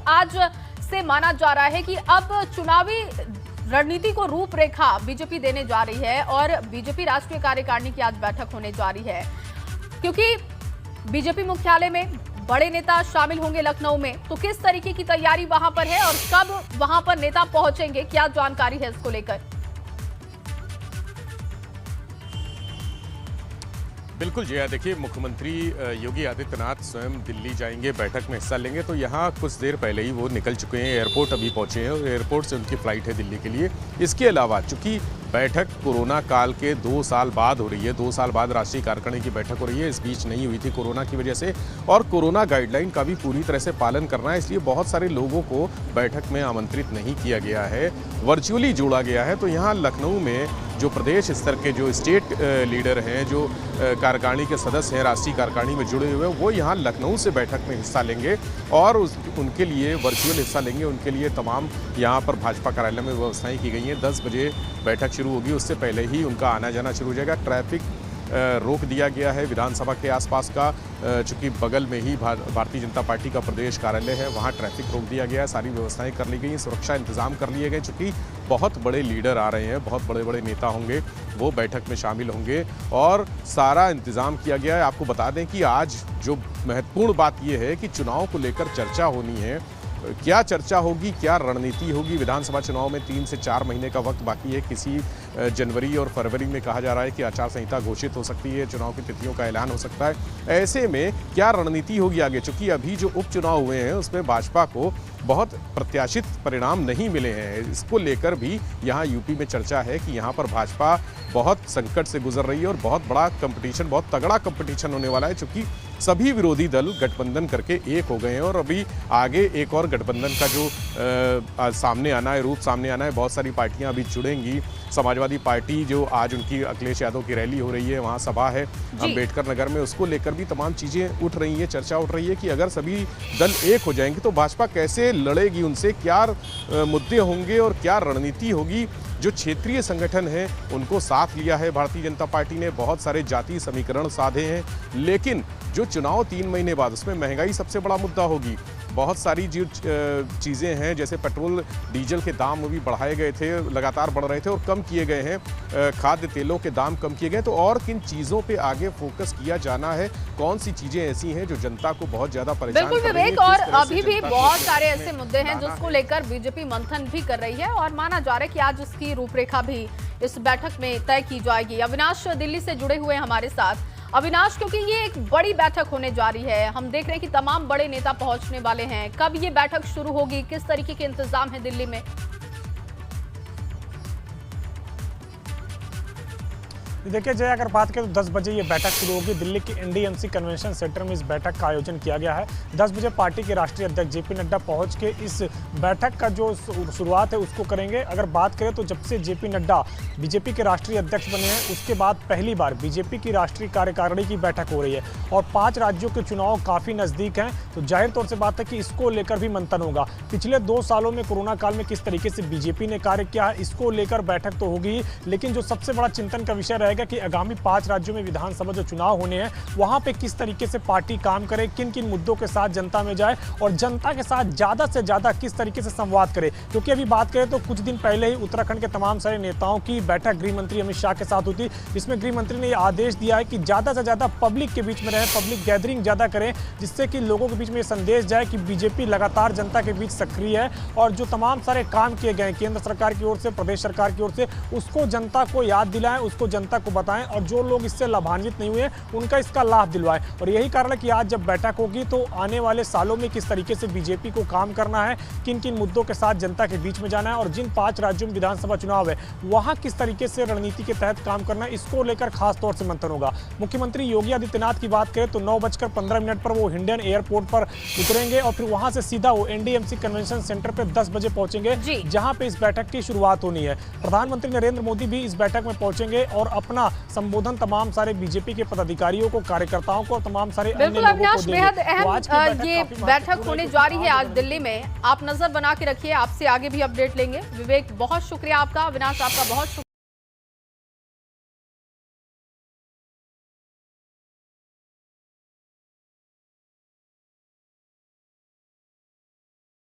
आज से माना जा रहा है कि अब चुनावी रणनीति को रूपरेखा बीजेपी देने जा रही है और बीजेपी राष्ट्रीय कार्यकारिणी की आज बैठक होने जा रही है, क्योंकि बीजेपी मुख्यालय में बड़े नेता शामिल होंगे लखनऊ में। तो किस तरीके की तैयारी वहां पर है और कब वहां पर नेता पहुंचेंगे, क्या जानकारी है इसको लेकर? बिल्कुल जया, देखिए मुख्यमंत्री योगी आदित्यनाथ स्वयं दिल्ली जाएंगे, बैठक में हिस्सा लेंगे। तो यहाँ कुछ देर पहले ही वो निकल चुके हैं, एयरपोर्ट अभी पहुँचे हैं और एयरपोर्ट से उनकी फ़्लाइट है दिल्ली के लिए। इसके अलावा चूँकि बैठक कोरोना काल के 2 साल बाद हो रही है, 2 साल बाद राष्ट्रीय कार्यकारिणी की बैठक हो रही है। इस बीच नहीं हुई थी कोरोना की वजह से, और कोरोना गाइडलाइन का भी पूरी तरह से पालन करना है, इसलिए बहुत सारे लोगों को बैठक में आमंत्रित नहीं किया गया है, वर्चुअली जोड़ा गया है। तो यहाँ लखनऊ में जो प्रदेश स्तर के जो स्टेट लीडर हैं, जो कार्यकारिणी के सदस्य हैं, राष्ट्रीय कार्यकारिणी में जुड़े हुए हैं, वो यहाँ लखनऊ से बैठक में हिस्सा लेंगे और उनके लिए वर्चुअल हिस्सा लेंगे। उनके लिए तमाम यहाँ पर भाजपा कार्यालय में व्यवस्थाएं की गई हैं। 10 बजे बैठक शुरू होगी, उससे पहले ही उनका आना जाना शुरू हो जाएगा। ट्रैफिक रोक दिया गया है विधानसभा के आसपास का, चूँकि बगल में ही भारतीय जनता पार्टी का प्रदेश कार्यालय है, वहाँ ट्रैफिक रोक दिया गया है। सारी व्यवस्थाएं कर ली गई हैं, सुरक्षा इंतजाम कर लिए गए। चूँकि बहुत बड़े लीडर आ रहे हैं, बहुत बड़े बड़े नेता होंगे, वो बैठक में शामिल होंगे और सारा इंतजाम किया गया है। आपको बता दें कि आज जो महत्वपूर्ण बात ये है कि चुनाव को लेकर चर्चा होनी है। क्या चर्चा होगी, क्या रणनीति होगी? विधानसभा चुनाव में 3 से 4 महीने का वक्त बाकी है। किसी जनवरी और फरवरी में कहा जा रहा है कि आचार संहिता घोषित हो सकती है, चुनाव की तिथियों का ऐलान हो सकता है। ऐसे में क्या रणनीति होगी आगे? चूंकि अभी जो उपचुनाव हुए हैं उसमें भाजपा को बहुत प्रत्याशित परिणाम नहीं मिले हैं, इसको लेकर भी यहाँ यूपी में चर्चा है कि यहाँ पर भाजपा बहुत संकट से गुजर रही है और बहुत बड़ा कंपटीशन, बहुत तगड़ा कंपटीशन होने वाला है। चूँकि सभी विरोधी दल गठबंधन करके एक हो गए हैं और अभी आगे एक और गठबंधन का जो सामने आना है, रूप सामने आना है। बहुत सारी पार्टियां अभी जुड़ेंगी। समाजवादी पार्टी जो आज उनकी अखिलेश यादव की रैली हो रही है, वहां सभा है अंबेडकर नगर में, उसको लेकर भी तमाम चीज़ें उठ रही हैं, चर्चा उठ रही है कि अगर सभी दल एक हो जाएंगे तो भाजपा कैसे लड़ेगी, उनसे क्या मुद्दे होंगे और क्या रणनीति होगी। जो क्षेत्रीय संगठन हैं उनको साथ लिया है भारतीय जनता पार्टी ने, बहुत सारे जातीय समीकरण साधे हैं, लेकिन जो चुनाव 3 महीने बाद, उसमें महंगाई सबसे बड़ा मुद्दा होगी। बहुत सारी जो चीज़ें हैं, जैसे पेट्रोल डीजल के दाम भी बढ़ाए गए थे, लगातार बढ़ रहे थे और कम किए गए हैं। खाद्य तेलों के दाम कम किए गए। तो और किन चीज़ों पे आगे फोकस किया जाना है? कौन सी चीज़ें ऐसी हैं जो जनता को बहुत ज़्यादा परेशान कर रही हैं? बिल्कुल विवेक, और अभी भी बहुत सारे ऐसे मुद्दे हैं जिसको लेकर बीजेपी मंथन भी कर रही है और माना जा रहा है कि आज इसकी रूपरेखा भी इस बैठक में तय की जाएगी। अविनाश दिल्ली से जुड़े हुए हमारे साथ। अविनाश, क्योंकि ये एक बड़ी बैठक होने जा रही है, हम देख रहे हैं कि तमाम बड़े नेता पहुंचने वाले हैं, कब ये बैठक शुरू होगी, किस तरीके के इंतजाम है दिल्ली में? देखिए जय, अगर बात करें तो 10 बजे ये बैठक शुरू होगी। दिल्ली के एनडीएमसी कन्वेंशन सेंटर में इस बैठक का आयोजन किया गया है। 10 बजे पार्टी के राष्ट्रीय अध्यक्ष जेपी नड्डा पहुंच के इस बैठक का जो शुरुआत है उसको करेंगे। अगर बात करें तो जब से जेपी नड्डा बीजेपी के राष्ट्रीय अध्यक्ष बने हैं उसके बाद पहली बार बीजेपी की राष्ट्रीय कार्यकारिणी की बैठक हो रही है और 5 राज्यों के चुनाव काफ़ी नज़दीक हैं, तो जाहिर तौर से बात है कि इसको लेकर भी मंथन होगा। पिछले 2 सालों में कोरोना काल में किस तरीके से बीजेपी ने कार्य किया है, इसको लेकर बैठक तो होगी, लेकिन जो सबसे बड़ा चिंतन का विषय रहेगा कि आगामी 5 राज्यों में विधानसभा जो चुनाव होने हैं वहां पे किस तरीके से पार्टी काम करे, किन किन मुद्दों के साथ जनता में जाए और जनता के साथ ज्यादा से ज्यादा किस तरीके से संवाद करे। क्योंकि अभी बात करें तो कुछ दिन पहले ही उत्तराखंड के तमाम सारे नेताओं की बैठक गृह मंत्री अमित शाह के साथ हुई थी, जिसमें गृह मंत्री ने यह आदेश दिया है कि ज्यादा से ज्यादा पब्लिक के बीच में रहे, पब्लिक गैदरिंग ज्यादा करें, जिससे कि लोगों के बीच में ये संदेश जाए कि बीजेपी लगातार जनता के बीच सक्रिय है और जो तमाम सारे काम किए गए केंद्र सरकार की ओर से, प्रदेश सरकार की ओर से, उसको जनता को याद दिलाएं, उसको जनता को बताएं और जो लोग इससे लाभान्वित नहीं हुए उनका इसका लाभ दिलवाएं। और यही कारण है कि आज जब बैठक होगी तो आने वाले सालों में किस तरीके से बीजेपी को काम करना है, किन किन मुद्दों के साथ जनता के बीच में जाना है और जिन 5 राज्यों में विधानसभा चुनाव है वहां किस तरीके से रणनीति के तहत काम करना है, इसको लेकर खास तौर से मंथन होगा। मुख्यमंत्री योगी आदित्यनाथ की बात करें तो 9:15 पर वो हिंडन एयरपोर्ट पर उतरेंगे और फिर वहां से सीधा वो एनडीएमसी कन्वेंशन सेंटर पर 10 बजे पहुंचेंगे, जहां पे इस बैठक की शुरुआत होनी है। प्रधानमंत्री नरेंद्र मोदी भी इस बैठक में पहुंचेंगे और अपना संबोधन तमाम सारे बीजेपी के पदाधिकारियों को, कार्यकर्ताओं को और तमाम सारे अन्य लोगों को देंगे। बेहद अहम ये बैठक होने जा रही है आज दिल्ली में, आप नजर बना के रखिए, आपसे आगे भी अपडेट लेंगे। विवेक, बहुत शुक्रिया आपका। अविनाश, आपका बहुत शुक्रिया।